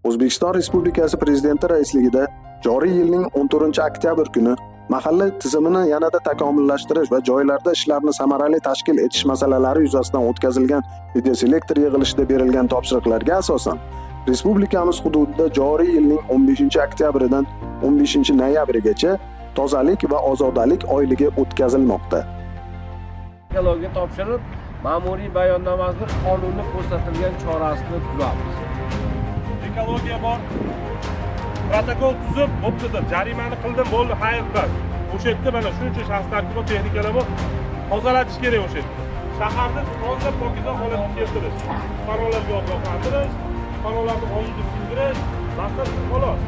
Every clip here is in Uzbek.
O'zbekiston Respublikasi Prezidenti raisligida joriy yilning 14-oktyabr kuni mahalla tizimini yanada takomillashtirish va joylarda ishlarni samarali tashkil etish masalalari yuzasidan o'tkazilgan videoselektor yig'ilishida berilgan topshiriqlarga asosan respublikamiz hududida joriy yilning 15-oktyabridan 15-noyabrigacha tozalik va ozodalik oyligi o'tkazilmoqda. Ekologiya topshirib, ma'muriy bayonnomasini qonunda ko'rsatilgan chorasini tuzamiz. Ekologiya bor. Protokol tuzib, bo'pti, jarimani qildim, bo'ldi, xayr qiladi. O'sha yerda mana shuncha shaxs tarkibi texnikalar bor. Tozalatish kerak o'sha yerda. Shaharni toza pokiza holatga keltirish, fuqarolarga ogohlantirish, fuqarolarni oldida sindirish, maqsad xolos.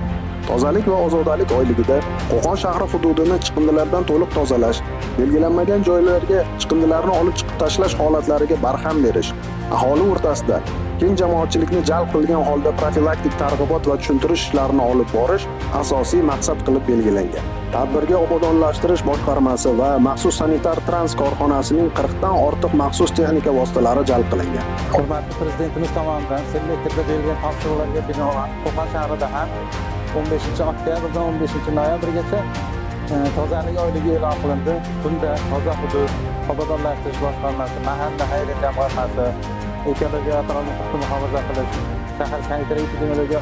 Tozalik va ozodalik oyligida Qo'qon shahri hududini chiqindilardan to'liq tozalash, belgilanmagan joylarga chiqindilarni olib chiqib tashlash holatlariga barham berish, aholi o'rtasida keng jamoatchilikni jalb qilgan holda profilaktik targ'ibot va tushuntirish ishlarini olib borish asosiy maqsad qilib belgilangan. Tadbirga obodonlashtirish boshqarmasi va maxsus sanitar trans korxonasining 40 dan ortiq maxsus texnika vositalari jalb qilingan. Hurmatli Prezidentimiz tomonidan selektorda berilgan topshiriqlarga binoan Qo'qon shahrida ham 15-oktyabrdan 15-noyabrgacha tozalik oyligi e'lon qilindi. Bunda toza hudud, obodonlashtirish boshqarmasi, mahalla xayriya jamg'armasi, ekologiya atrofni muhofaza qilish, shahar sanitariya-epidemiologiya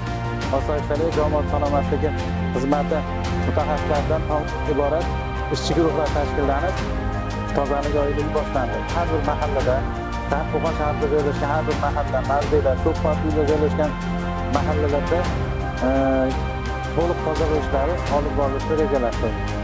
osoyishtalik, jamoat salomatligi xizmati mutaxassislaridan iborat ishchi guruhlar tashkillanib, tozalik oyligi boshlandi. Har bir mahallada, Qo'qon shahrida joylashgan har bir mahalla, mavzelar, ko'p qavatli joylashgan mahallalarda to'liq tozalash ishlari olib borilishi rejalashtirilgan.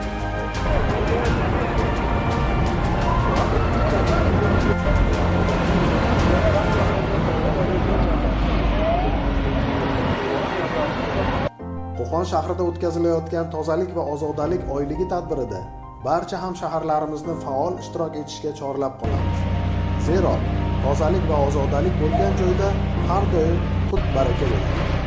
Qo'qon shahrida o'tkazilayotgan tozalik va ozodalik oyligi tadbirida barcha hamshaharlarimizni faol ishtirok etishga chorlab qolamiz. Zero, tozalik va ozodalik bo'lgan joyda har doim qut baraka bo'ladi.